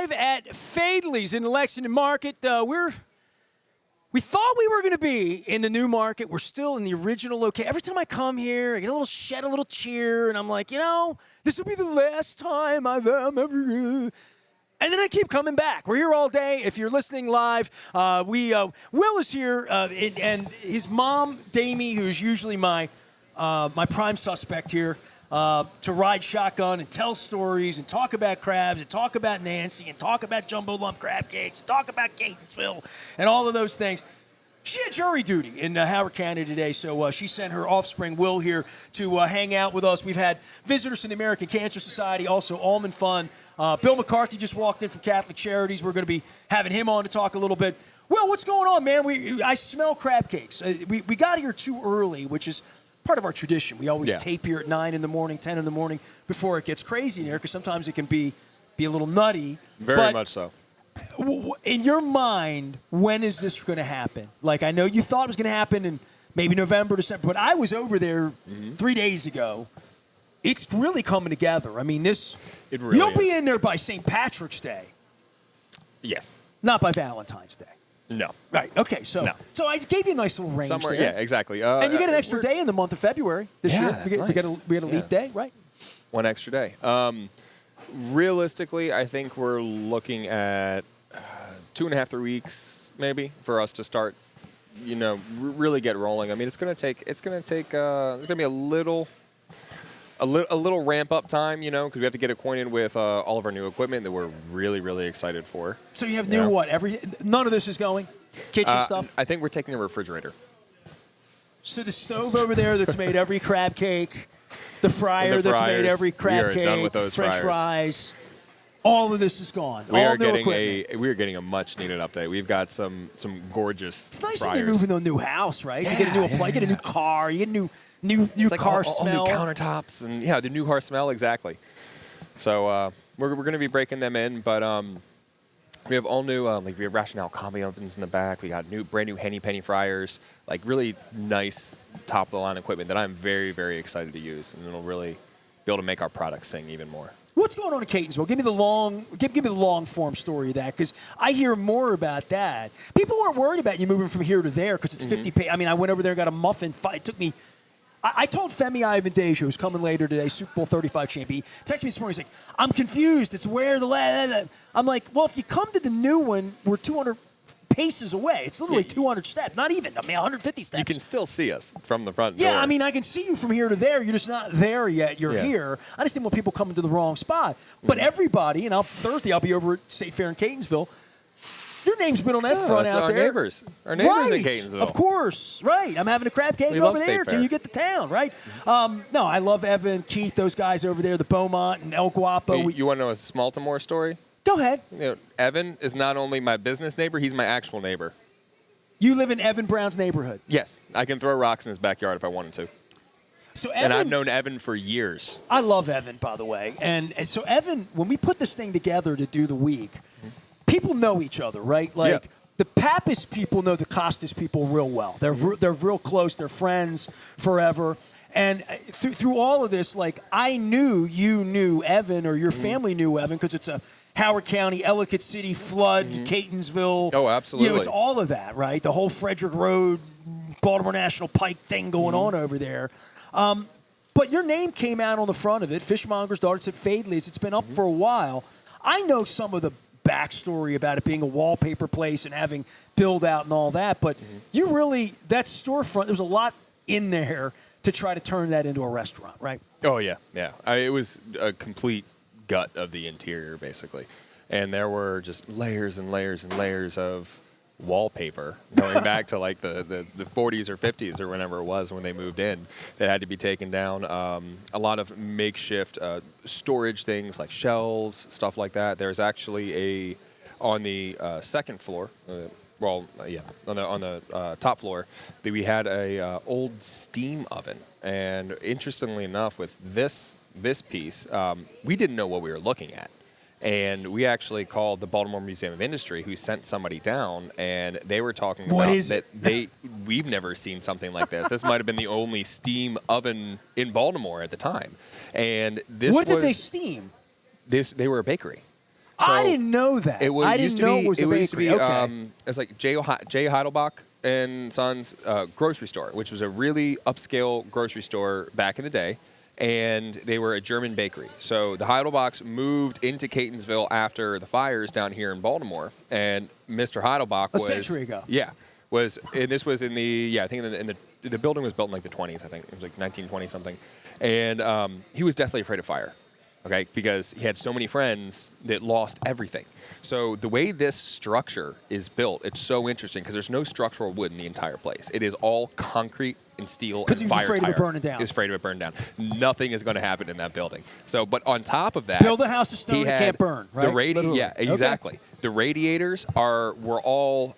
live at Faidley's in the Lexington Market. We thought we were going to be in the new market. We're still in the original location. Every time I come here, I get a little cheer, and I'm like, this will be the last time I'm ever. And then I keep coming back. We're here all day. If you're listening live, Will is here, and his mom, Damie, who's usually my prime suspect here, to ride shotgun and tell stories and talk about crabs and talk about Nancy and talk about jumbo lump crab cakes and talk about Catonsville and all of those things. She had jury duty in Howard County today, so she sent her offspring, Will, here to hang out with us. We've had visitors from the American Cancer Society, also Almond Fund. Bill McCarthy just walked in from Catholic Charities. We're going to be having him on to talk a little bit. Will, what's going on, man? I smell crab cakes. We got here too early, which is part of our tradition. We always tape here at 9 in the morning, 10 in the morning before it gets crazy in here, because sometimes it can be a little nutty. Very much so. In your mind, when is this going to happen? Like, I know you thought it was going to happen in maybe November, December, but I was over there 3 days ago. It's really coming together. I mean, you'll be in there by St. Patrick's Day. Yes. Not by Valentine's Day. No. Right. Okay. So I gave you a nice little range Somewhere, there. yeah, exactly. And you get an extra day in the month of February this year. That's nice. We had a leap day, right? One extra day. Realistically, I think we're looking at 2.5 to 3 weeks maybe for us to start, really get rolling. I mean, it's going to be a little ramp up time, because we have to get acquainted with all of our new equipment that we're really, really excited for. So you have new what? None of this is going? Kitchen stuff? I think we're taking a refrigerator. So the stove over there that's made every crab cake, the fryer that's made every crab cake, done with those French fries, all of this is gone. We are getting a much needed update. We've got some gorgeous It's nice fryers. when you move into a new house, right? You get a new car, you get a new car smell. All new countertops and the new car smell, exactly. So we're going to be breaking them in, but we have all new we have rationale combi ovens in the back. We got brand new Henny Penny fryers, like really nice top of the line equipment that I'm very, very excited to use, and it'll really be able to make our products sing even more. What's going on in Catonsville? Give me the long form story of that, because I hear more about that. People weren't worried about you moving from here to there because it's 50. I mean, I went over there and got a muffin. It took me. I told Femi Ivandejo, who's coming later today, Super Bowl 35 champion. He texted me this morning. He's like, "I'm confused. It's where the." I'm like, "Well, if you come to the new one, we're 200 paces away. It's literally 200 steps. Not even. 150 steps. You can still see us from the front door. Yeah, I mean, I can see you from here to there. You're just not there yet. You're here. I just didn't want people coming to the wrong spot. But everybody, and Thursday I'll be over at State Fair in Catonsville. Your name's been on that front out there. Our neighbors in Catonsville. Of course, right. I'm having a crab cake over there till you get to town, right? No, I love Evan, Keith, those guys over there, the Beaumont and El Guapo. You want to know a Smaltimore story? Go ahead. Evan is not only my business neighbor, he's my actual neighbor. You live in Evan Brown's neighborhood? Yes. I can throw rocks in his backyard if I wanted to. So Evan, and I've known Evan for years. I love Evan, by the way. And so Evan, when we put this thing together to do the week, people know each other, right? Like the Pappas people know the Costas people real well. They're real close. They're friends forever. And through all of this, like, I knew you knew Evan, or your family knew Evan, because it's a Howard County, Ellicott City, Flood, Catonsville. Oh, absolutely. It's all of that, right? The whole Frederick Road, Baltimore National Pike thing going on over there. But your name came out on the front of it. Fishmonger's daughter said Faidley's. It's been up for a while. I know some of the backstory about it being a wallpaper place and having build out and all that, but you really, that storefront, there was a lot in there to try to turn that into a restaurant, right? Oh, yeah. It was a complete gut of the interior, basically. And there were just layers and layers and layers of wallpaper going back to like the 40s or 50s or whenever it was when they moved in that had to be taken down. A lot of makeshift storage things like shelves, stuff like that. There's actually on the second floor, on the top floor, that we had a old steam oven. And interestingly enough, with this piece, we didn't know what we were looking at. And we actually called the Baltimore Museum of Industry, who sent somebody down, and they were talking about that we've never seen something like this. This might have been the only steam oven in Baltimore at the time. And this What did they steam? They were a bakery. I didn't know that. I didn't know it was a bakery. Used to be, okay. it's like J. Heidelbach and Sons grocery store, which was a really upscale grocery store back in the day. And they were a German bakery. So the Heidelbachs moved into Catonsville after the fires down here in Baltimore. And Mr. Heidelbach was... A century ago. Yeah. And this was in the... Yeah, I think the building was built in like the 20s, I think. It was like 1920 something. And he was deathly afraid of fire. Okay, because he had so many friends that lost everything. So the way this structure is built, it's so interesting because there's no structural wood in the entire place. It is all concrete and steel and fire. Because he was afraid of it burning down. He was afraid of it burning down. Nothing is going to happen in that building. So, but on top of that, build a house of stone that can't burn. Right? Yeah, exactly. Okay. The radiators were all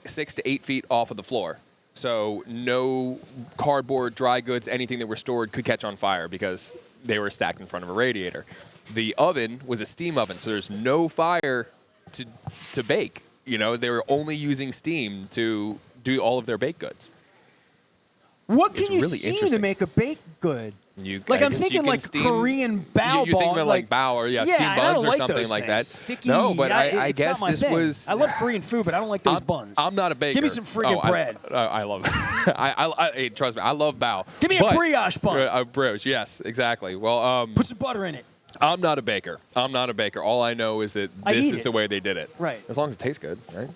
6 to 8 feet off of the floor. So no cardboard, dry goods, anything that were stored could catch on fire because they were stacked in front of a radiator. The oven was a steam oven, so there's no fire to bake. You know, they were only using steam to do all of their baked goods. What can you steam to make a baked good? I'm thinking like steam, Korean bao. You think like bao or steam buns or something like that. Sticky, no, but I guess this was. I love Korean food, but I don't like those buns. I'm not a baker. Give me some friggin' bread. I love it. Trust me, I love bao. Give me a brioche bun. A brioche, yes, exactly. Well, put some butter in it. I'm not a baker. All I know is that this is the way they did it. Right. As long as it tastes good, right?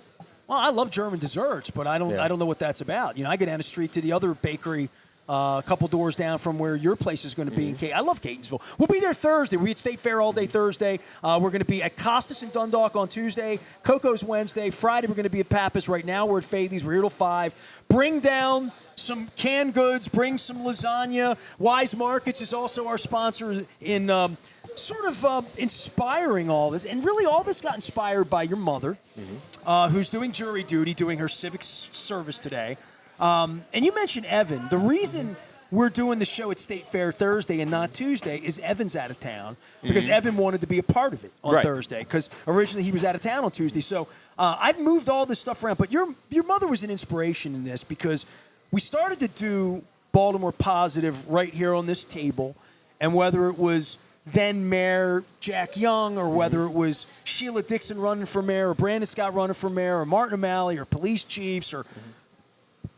Well, I love German desserts, but I don't know what that's about. You know, I go down the street to the other bakery a couple doors down from where your place is going to be. I love Catonsville. We'll be there Thursday. We'll be at State Fair all day Thursday. We're going to be at Costas and Dundalk on Tuesday. Coco's Wednesday. Friday, we're going to be at Pappas. Right now, we're at Faidley's. We're here till 5. Bring down some canned goods. Bring some lasagna. Wise Markets is also our sponsor in inspiring all this. And really, all this got inspired by your mother, who's doing jury duty, doing her civic service today. And you mentioned Evan. The reason we're doing the show at State Fair Thursday and not Tuesday is Evan's out of town because Evan wanted to be a part of it on Thursday because originally he was out of town on Tuesday. So I've moved all this stuff around. But your mother was an inspiration in this because we started to do Baltimore Positive right here on this table. And whether it was then Mayor Jack Young or whether it was Sheila Dixon running for mayor or Brandon Scott running for mayor or Martin O'Malley or police chiefs or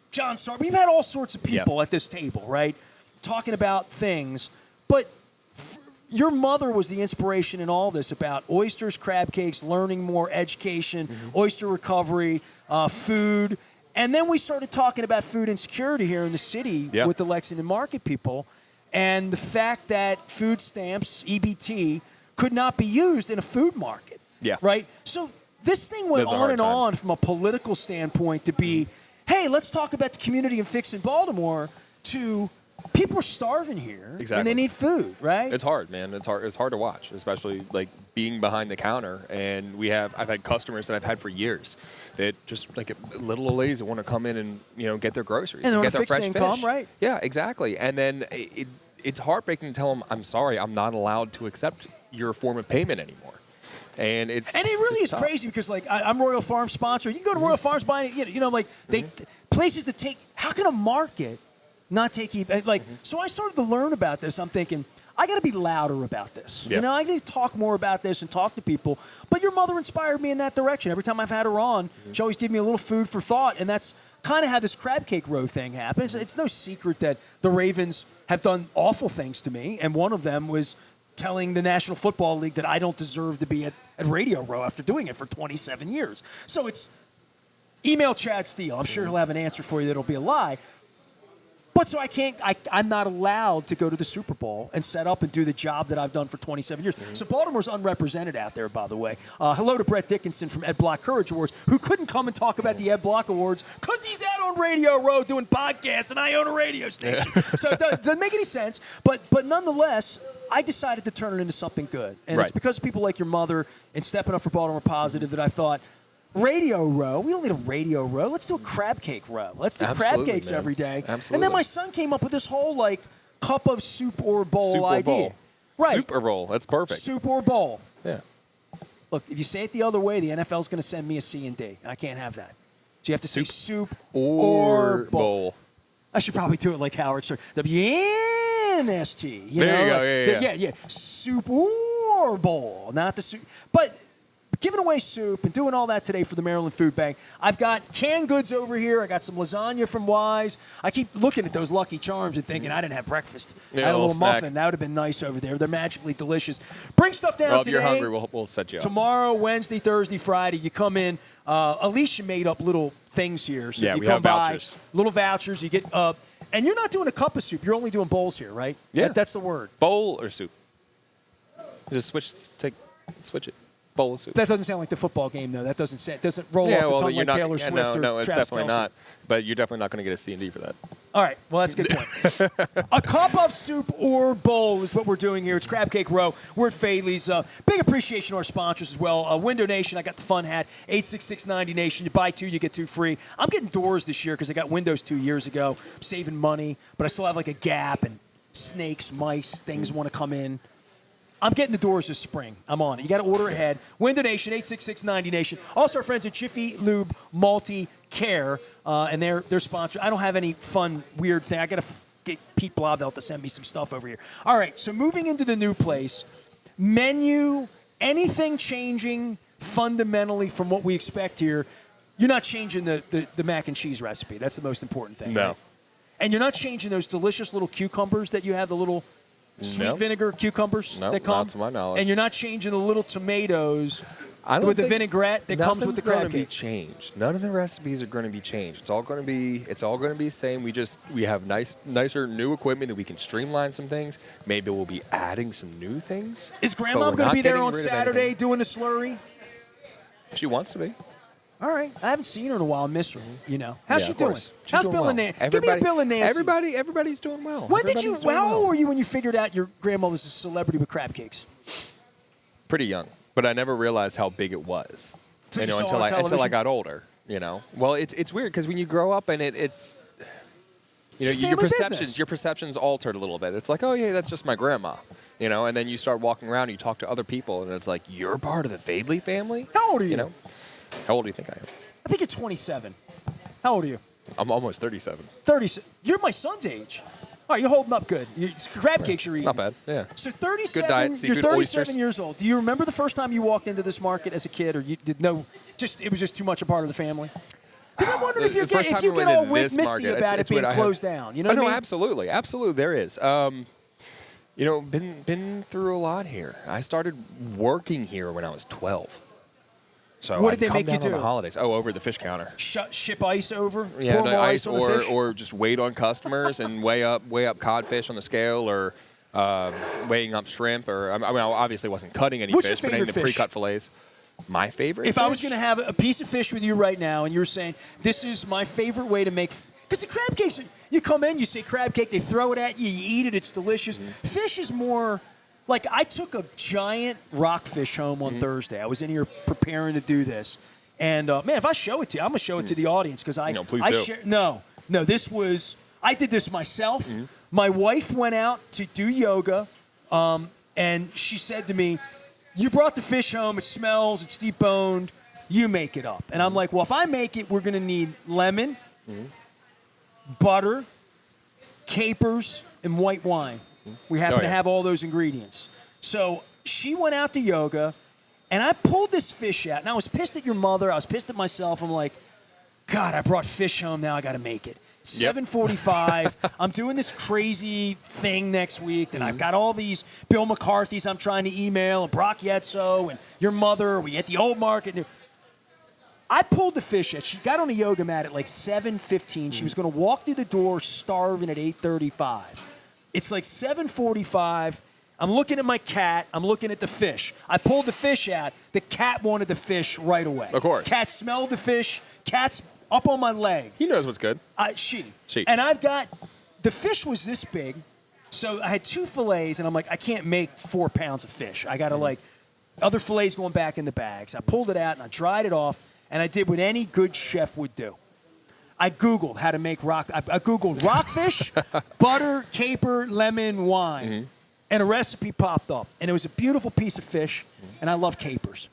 John Sarr. We've had all sorts of people at this table, right, talking about things. But your mother was the inspiration in all this about oysters, crab cakes, learning more, education, oyster recovery, food. And then we started talking about food insecurity here in the city with the Lexington market people and the fact that food stamps, EBT, could not be used in a food market, right? So this thing went on and on from a political standpoint to be, hey, let's talk about the community and fixing Baltimore, to people are starving here and they need food, right? It's hard, man. It's hard to watch, especially like being behind the counter. And I've had customers that I've had for years that just like little old ladies that want to come in and get their groceries and get their fresh income, fish. Right? Yeah, exactly. And then it's heartbreaking to tell them, I'm sorry, I'm not allowed to accept your form of payment anymore. And it really is crazy because like I'm Royal Farms sponsor. You can go to Royal Farms buy places to take. How can a market not take So I started to learn about this. I'm thinking I got to be louder about this. Yep. I got to talk more about this and talk to people. But your mother inspired me in that direction. Every time I've had her on, she always gives me a little food for thought, and that's kind of how this crab cake row thing happens. It's no secret that the Ravens have done awful things to me, and one of them was telling the National Football League that I don't deserve to be at Radio Row after doing it for 27 years. So it's email Chad Steele. I'm sure he'll have an answer for you that'll be a lie. But so I'm not allowed to go to the Super Bowl and set up and do the job that I've done for 27 years. So Baltimore's unrepresented out there, by the way. Hello to Brett Dickinson from Ed Block Courage Awards, who couldn't come and talk about the Ed Block Awards because he's out on Radio Row doing podcasts and I own a radio station. So it doesn't make any sense. But nonetheless, I decided to turn it into something good. And it's because of people like your mother and stepping up for Baltimore Positive that I thought, Radio Row. We don't need a Radio Row. Let's do a crab cake row. Let's do crab cakes every day. Absolutely. And then my son came up with this whole like cup of soup or bowl idea. Right. Soup or bowl. That's perfect. Soup or bowl. Yeah. Look, if you say it the other way, the NFL's going to send me a C and D. I can't have that. So you have to say soup or bowl. I should probably do it like Howard Stern. WNST. There you go. Yeah. Soup or bowl, not the soup. But giving away soup and doing all that today for the Maryland Food Bank. I've got canned goods over here. I got some lasagna from Wise. I keep looking at those Lucky Charms and thinking I didn't have breakfast. Yeah, I had a little snack. muffin. That would have been nice over there. They're magically delicious. Bring stuff down Well, if today. you're hungry, we'll set you up. Tomorrow, Wednesday, Thursday, Friday, you come in. Alicia made up little things here. So Yeah, if you we come have by, vouchers. little vouchers. You get and you're not doing a cup of soup. You're only doing bowls here, right? Yeah. That's the word. Bowl or soup? Just switch it. Bowl of soup. That doesn't sound like the football game, though. That doesn't roll off the tongue like Taylor Swift or no, it's Travis definitely Kelce. not. But you're definitely not going to get a C&D for that. All right, well, that's a good point. A cup of soup or bowl is what we're doing here. It's Crab Cake Row. We're at Faidley's. Big appreciation to our sponsors as well. Window Nation, I got the fun hat. 86690 Nation. You buy 2, you get 2 free. I'm getting doors this year because I got windows 2 years ago. I'm saving money, but I still have like a gap and snakes, mice, things want to come in. I'm getting the doors this spring. I'm on it. You got to order ahead. Window Nation, 86690 Nation. Also, our friends at Jiffy Lube Multi Care, and they're sponsored. I don't have any fun, weird thing. I got to get Pete Blauvelt to send me some stuff over here. All right, so moving into the new place, menu, anything changing fundamentally from what we expect here? You're not changing the mac and cheese recipe. That's the most important thing. No. Right? And you're not changing those delicious little cucumbers that you have, the little sweet vinegar cucumbers that come. Not to my knowledge. And you're not changing the little tomatoes with the vinaigrette that comes with the crab Nothing's going cake. to be changed. None of the recipes are going to be changed. It's all going to be the same. We have nicer new equipment that we can streamline some things. Maybe we'll be adding some new things. Is but Grandma we're going to not be there getting on rid of Saturday anything. doing the slurry? If she wants to be. All right. I haven't seen her in a while. I miss her, How's she of doing? course. She's How's doing Bill well. and Nancy? Give me a Bill and Nancy. Everybody's doing well. When did you? Everybody's doing How old well. were you when you figured out your grandmother's a celebrity with crab cakes? Pretty young, but I never realized how big it was. Till you saw it on until I television? got older. Well, it's weird because when you grow up and it's It's your your family business. perceptions altered a little bit. It's like, oh yeah, that's just my grandma, and then you start walking around and you talk to other people and it's like, you're part of the Faidley family. How old are you? How old do you think I am? I think you're 27. How old are you? I'm almost 37. 30. You're my son's age. All right, you're holding up good. Crab cakes you're eating. Not bad. Yeah. So 37. Good diet, You're seafood, 37 oysters. years old. Do you remember the first time you walked into this market as a kid, or you did no? It was just too much a part of the family. Because I wondered if you The first get time we went all into this misty market, about it it's being when I had- closed down. You know what I no, mean? absolutely, there is. Been through a lot here. I started working here when I was 12. So What I'd did they come make you down on do? the holidays. Oh, over at the fish counter. Ship ice over. Yeah, pour no, more ice on the fish? or just wait on customers and weigh up codfish on the scale or weighing up shrimp or I obviously wasn't cutting any What's your fish, but any of favorite the fish? pre-cut fillets. My favorite. If I was fish? going to have a piece of fish with you right now, and you were saying this is my favorite way to make, because the crab cakes, you come in, you say crab cake, they throw it at you, you eat it, it's delicious. Mm-hmm. Fish is more like I took a giant rockfish home on Thursday. I was in here preparing to do this, and man, if I show it to you, I'm gonna show it to the audience because I No, please I do. share, no, this was I did this myself. Mm-hmm. My wife went out to do yoga, and she said to me, you brought the fish home. It smells. It's deboned. You make it up. And I'm like, well, if I make it, we're going to need lemon, butter, capers, and white wine. We happen to have all those ingredients. So she went out to yoga, and I pulled this fish out. And I was pissed at your mother. I was pissed at myself. I'm like, God, I brought fish home. Now I got to make it. 7:45. I'm doing this crazy thing next week, and I've got all these Bill McCarthy's I'm trying to email, and Brock Yetso, and your mother. We at the old market. I pulled the fish out. She got on a yoga mat at like 7:15. She was going to walk through the door starving at 8:35. It's like 7:45. I'm looking at my cat. I'm looking at the fish. I pulled the fish out. The cat wanted the fish right away. Of course. Cat smelled the fish. Cat's up on my leg. He knows what's good. She. She. And I've got, the fish was this big, so I had 2 fillets, and I'm like, I can't make 4 pounds of fish. I got to other fillets going back in the bags. I pulled it out, and I dried it off, and I did what any good chef would do. I Googled how to make I Googled rockfish, butter, caper, lemon, wine, and a recipe popped up. And it was a beautiful piece of fish, and I love capers.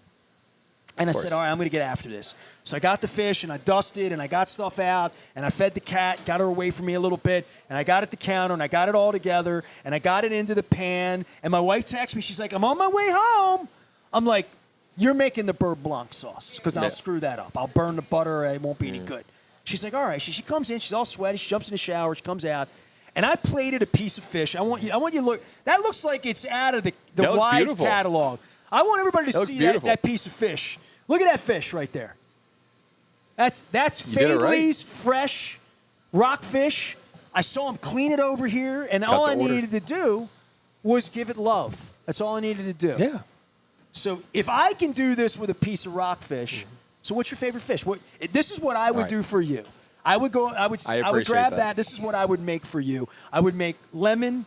And I said, all right, I'm going to get after this. So I got the fish, and I dusted, and I got stuff out, and I fed the cat, got her away from me a little bit, and I got it at the counter, and I got it all together, and I got it into the pan, and my wife texts me. She's like, I'm on my way home. I'm like, you're making the beurre blanc sauce because I'll Yeah. screw that up. I'll burn the butter. It won't be any good. She's like, all right. She comes in. She's all sweaty. She jumps in the shower. She comes out. And I plated a piece of fish. I want you to look. That looks like it's out of the That looks Wise beautiful. catalog. I want everybody to That looks see beautiful. that piece of fish. Look at that fish right there. That's You did it right. Faidley's fresh rockfish. I saw him clean it over here, and Cut all to I order. needed to do was give it love. That's all I needed to do. Yeah. So if I can do this with a piece of rockfish, so what's your favorite fish? This is what I would Right. do for you. I would go. I would appreciate grab that. that. This is what I would make for you. I would make lemon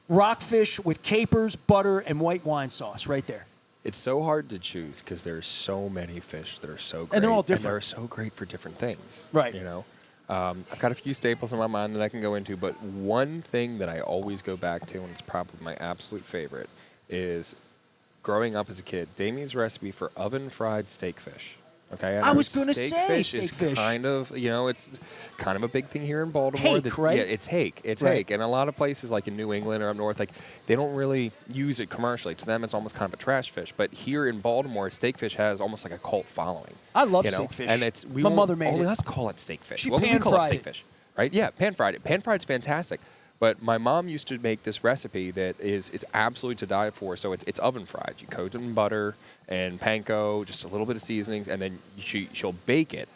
rockfish with capers, butter, and white wine sauce right there. It's so hard to choose because there's so many fish that are so great. And they're all And different. they're so great for different things. Right. You know? I've got a few staples in my mind that I can go into, but one thing that I always go back to, and it's probably my absolute favorite, is growing up as a kid, Damie's recipe for oven-fried steak fish. Okay, I was gonna steak say fish steak is fish. kind of, it's kind of a big thing here in Baltimore. Hake, right? Yeah, it's hake. It's Right. hake. And a lot of places like in New England or up north, like they don't really use it commercially. To them, it's almost kind of a trash fish. But here in Baltimore, steak fish has almost like a cult following. I love you know? steak fish. And it's My mother made only it. us call it steak fish. She We call it pan-fried steak it. fish, right? Yeah, pan fried it. Pan fried's fantastic. But my mom used to make this recipe that is absolutely to die for. So it's oven fried. You coat it in butter and panko, just a little bit of seasonings, and then she'll bake it.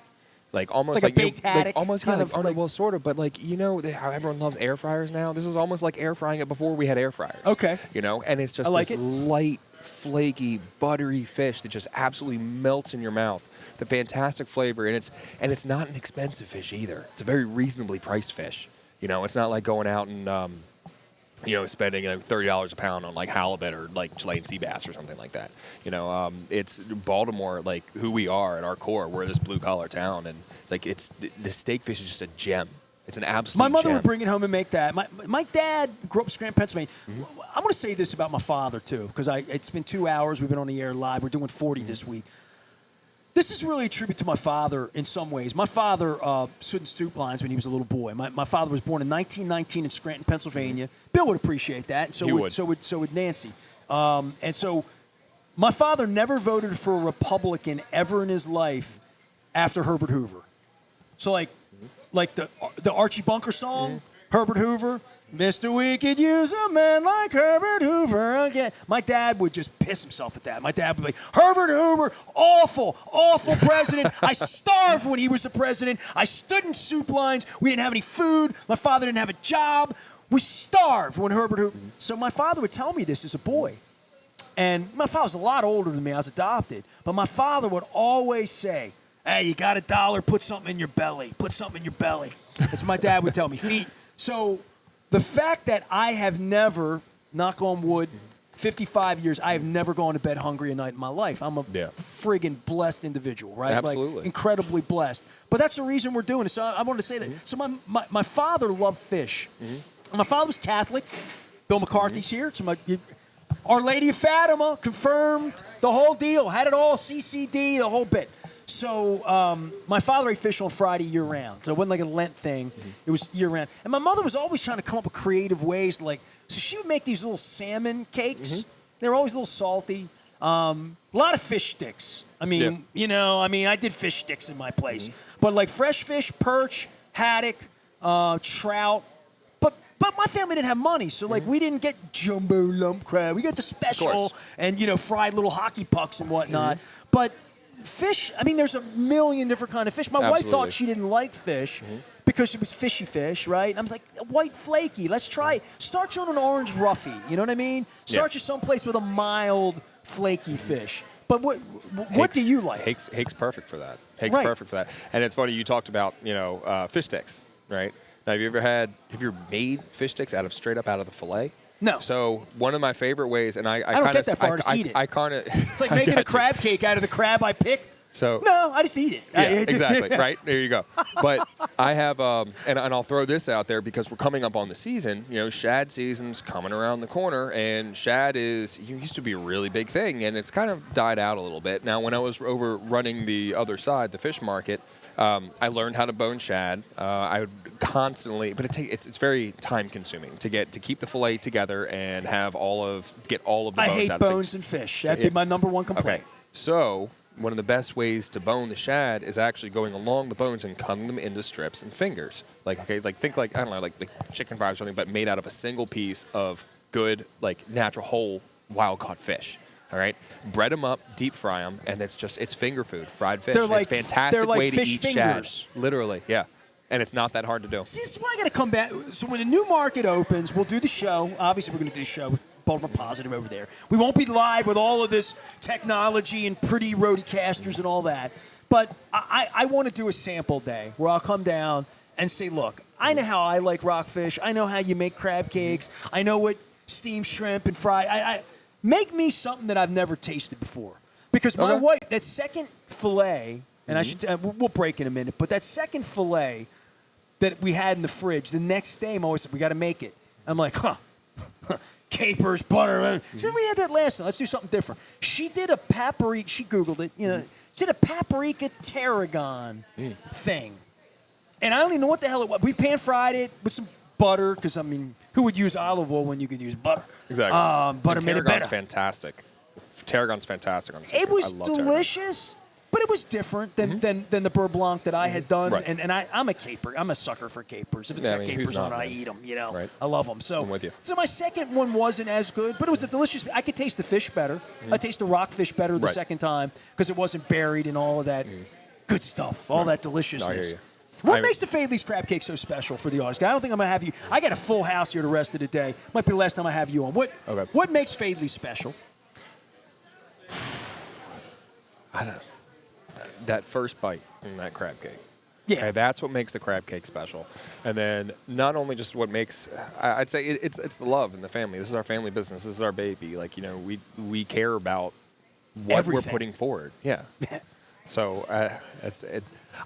Like almost Like a baked haddock, almost kind kind of like- well, sort of, but like how everyone loves air fryers now. This is almost like air frying it before we had air fryers. Okay. And it's just I like this it. light, flaky, buttery fish that just absolutely melts in your mouth. The fantastic flavor, and it's not an expensive fish either. It's a very reasonably priced fish. It's not like going out and spending $30 a pound on like halibut or like Chilean sea bass or something like that. It's Baltimore, like who we are at our core. We're this blue collar town, and it's like the steak fish is just a gem. It's an absolute My mother gem. would bring it home and make that. My dad grew up in Scranton, Pennsylvania. I'm going to say this about my father, too, because it's been 2 hours. We've been on the air live. We're doing 40 this week. This is really a tribute to my father in some ways. My father stood in stoop lines when he was a little boy. My father was born in 1919 in Scranton, Pennsylvania. Bill would appreciate that, and so He would. would. So would Nancy. And so my father never voted for a Republican ever in his life after Herbert Hoover. So like the Archie Bunker song, Herbert Hoover, Mr. We could use a man like Herbert Hoover again. My dad would just piss himself at that. My dad would be like, Herbert Hoover, awful, awful president. I starved when he was the president. I stood in soup lines. We didn't have any food. My father didn't have a job. We starved when Herbert Hoover. So my father would tell me this as a boy. And my father was a lot older than me. I was adopted. But my father would always say, hey, you got $1, put something in your belly. Put something in your belly. That's what my dad would tell me. So the fact that I have never, knock on wood, 55 years, I have never gone to bed hungry a night in my life. I'm a friggin' blessed individual, right? Absolutely. Like, incredibly blessed. But that's the reason we're doing it. So I wanted to say that. So my father loved fish. My father was Catholic. Bill McCarthy's here. So Our Lady of Fatima confirmed the whole deal. Had it all, CCD, the whole bit. So my father ate fish on Friday year-round. So it wasn't like a Lent thing. It was year-round. And my mother was always trying to come up with creative ways. So she would make these little salmon cakes. They were always a little salty. A lot of fish sticks. I did fish sticks in my place. But like fresh fish, perch, haddock, trout. But my family didn't have money, so we didn't get jumbo lump crab. We got the special and fried little hockey pucks and whatnot. But fish, there's a million different kind of fish. My wife thought she didn't like fish because it was fishy fish, right? And I was like, white flaky, let's try it. Start you on an orange roughy, you know what I mean? Start you someplace with a mild flaky fish. But what do you like? Hake's perfect for that. Hake's perfect for that. And it's funny, you talked about, fish sticks, right? Now, have you ever made fish sticks straight up out of the fillet? No. So one of my favorite ways, and I don't get that far. I just eat it. I kind of. It's like making a crab cake out of the crab I pick. So no, I just eat it. Yeah, exactly. Right there you go. But I have, and I'll throw this out there because we're coming up on the season. Shad season's coming around the corner, and shad used to be a really big thing, and it's kind of died out a little bit. Now, when I was over running the other side, the fish market, I learned how to bone shad. I would constantly, but it's very time consuming to keep the fillet together and get all of the bones out. I hate bones and fish. That'd be my number one complaint. Okay. So one of the best ways to bone the shad is actually going along the bones and cutting them into strips and fingers. Like, okay, like think like, I don't know, like chicken fries or something, but made out of a single piece of good, like natural whole wild caught fish. All right, bread them up, deep fry them, and it's finger food, fried fish. They're like, it's a fantastic they're like way to fish eat fingers. shad. Literally, yeah. And it's not that hard to do. See, this is why I got to come back. So when the new market opens, we'll do the show. Obviously, we're going to do the show with Baltimore Positive over there. We won't be live with all of this technology and pretty roadcasters and all that. But I want to do a sample day where I'll come down and say, look, I know how I like rockfish. I know how you make crab cakes. I know what steamed shrimp and fry. Make me something that I've never tasted before. Because my wife, that second fillet, and I should we'll break in a minute, but that second fillet that we had in the fridge, the next day, I'm always said, we got to make it. I'm like, capers, butter. She said, we had that last time. Let's do something different. She did a paprika. She Googled it. You know, she did a paprika tarragon thing. And I don't even know what the hell it was. We pan fried it with some butter, because, I mean, who would use olive oil when you could use butter? Exactly. Butter made it better. Tarragon's fantastic. Tarragon's fantastic on seafood. It was I love delicious, but it was different than the beurre blanc that I had done. Right. And I'm a caper. I'm a sucker for capers. If it's got capers on it, I eat them. You know, right. I love them. So, I'm with you. So my second one wasn't as good, but it was a delicious. I could taste the fish better. I taste the rockfish better the second time because it wasn't buried in all of that good stuff, all that deliciousness. No, I hear you. What makes the Faidley's crab cake so special for the audience? I don't think I'm going to have you. I got a full house here the rest of the day. Might be the last time I have you on. What makes Faidley special? I don't know. That first bite in that crab cake. Yeah. Okay, that's what makes the crab cake special. And then not only just what makes, I'd say it's the love in the family. This is our family business. This is our baby. Like, you know, we care about what Everything. we're putting forward. Yeah. So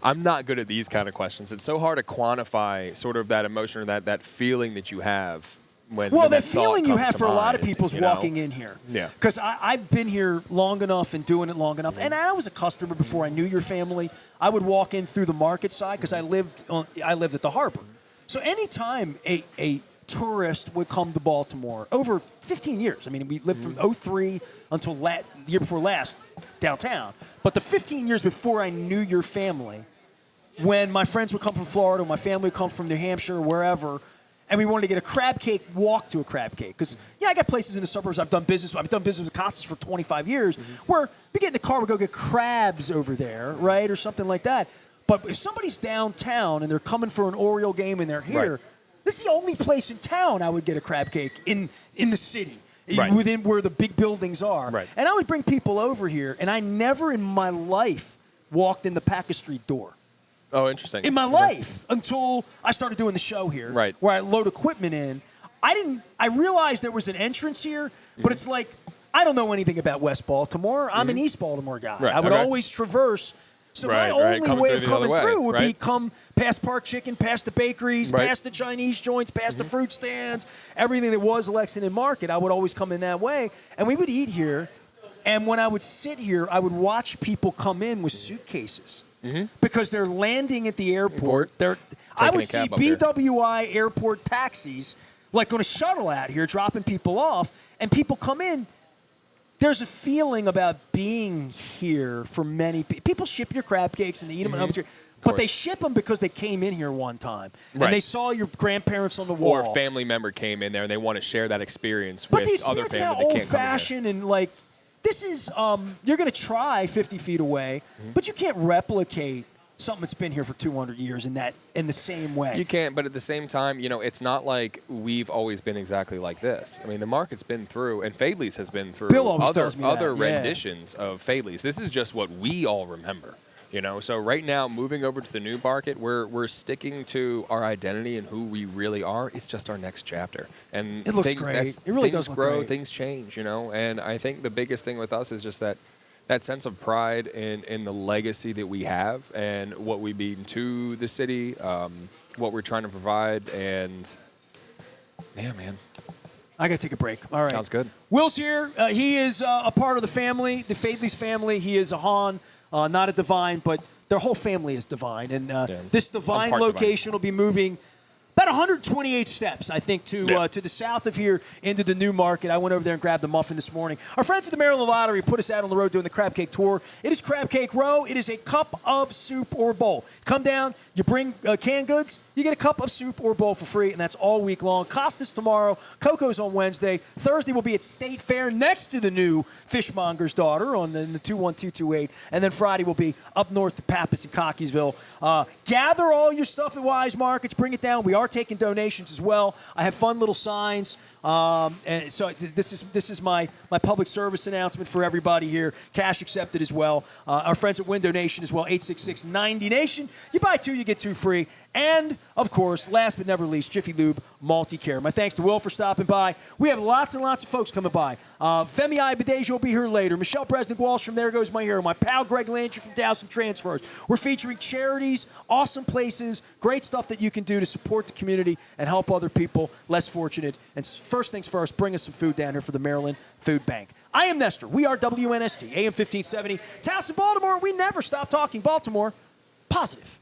I'm not good at these kind of questions. It's so hard to quantify sort of that emotion or that feeling that you have when that feeling you have for a lot of people's walking in here. Yeah. Because I've been here long enough and doing it long enough. And I was a customer before I knew your family. I would walk in through the market side because I lived at the harbor. So anytime a tourist would come to Baltimore over 15 years. I mean, we lived from 03 until the year before last downtown. But the 15 years before I knew your family, when my friends would come from Florida, my family would come from New Hampshire, or wherever, and we wanted to get a crab cake, walk to a crab cake. Because, I got places in the suburbs I've done business with Costas for 25 years where we get in the car, we go get crabs over there, right, or something like that. But if somebody's downtown and they're coming for an Oriole game and they're here, this is the only place in town I would get a crab cake in the city. Within where the big buildings are. Right. And I would bring people over here, and I never in my life walked in the Packer Street door. Oh, interesting. In my life, until I started doing the show here, where I load equipment in. I realized there was an entrance here, but it's like, I don't know anything about West Baltimore. I'm an East Baltimore guy. Right. I would always traverse. So my only way of coming through would be come past Park Chicken, past the bakeries, past the Chinese joints, past the fruit stands, everything that was Lexington Market. I would always come in that way. And we would eat here. And when I would sit here, I would watch people come in with suitcases. Because they're landing at the airport. I would see BWI airport taxis, like on a shuttle out here, dropping people off. And people come in. There's a feeling about being here for many people. People ship your crab cakes and they eat them at home. But they ship them because they came in here one time. And they saw your grandparents on the wall. Or a family member came in there and they want to share that experience but with other family that can't come in. But the experience old-fashioned and like, this is, you're going to try 50 feet away, but you can't replicate something that's been here for 200 years in the same way. You can't, but at the same time, it's not like we've always been exactly like this. I mean, the market's been through, and Faidley's has been through other renditions of Faidley's. This is just what we all remember. So right now, moving over to the new market, we're sticking to our identity and who we really are. It's just our next chapter, and it looks great. It really does look grow, great. things change, and I think the biggest thing with us is just that sense of pride in the legacy that we have and what we mean to the city, what we're trying to provide, and man. I got to take a break. All right. Sounds good. Will's here. He is a part of the family, the Faidley's family. He is a Han, not a Divine, but their whole family is Divine. And this Divine location will be moving about 128 steps, I think, to the south of here into the new market. I went over there and grabbed the muffin this morning. Our friends at the Maryland Lottery put us out on the road doing the Crab Cake Tour. It is Crab Cake Row. It is a cup of soup or bowl. Come down, you bring canned goods, you get a cup of soup or bowl for free, and that's all week long. Costas tomorrow, Coco's on Wednesday. Thursday will be at State Fair next to the new Fishmonger's Daughter on the 21228. And then Friday will be up north at Pappas and Cockeysville. Gather all your stuff at Wise Markets. Bring it down. We are taking donations as well. I have fun little signs. And so this is my public service announcement for everybody here. Cash accepted as well. Our friends at Window Nation as well, 866-90-NATION. You buy 2, you get 2 free. And, of course, last but never least, Jiffy Lube Multi-Care. My thanks to Will for stopping by. We have lots and lots of folks coming by. Femi Ibadejo will be here later. Michelle Bresnik-Walsh from There Goes My Hero. My pal Greg Landry from Towson Transfers. We're featuring charities, awesome places, great stuff that you can do to support the community and help other people less fortunate. And first things first, bring us some food down here for the Maryland Food Bank. I am Nestor. We are WNST, AM 1570. Towson, Baltimore. We never stop talking Baltimore. Positive.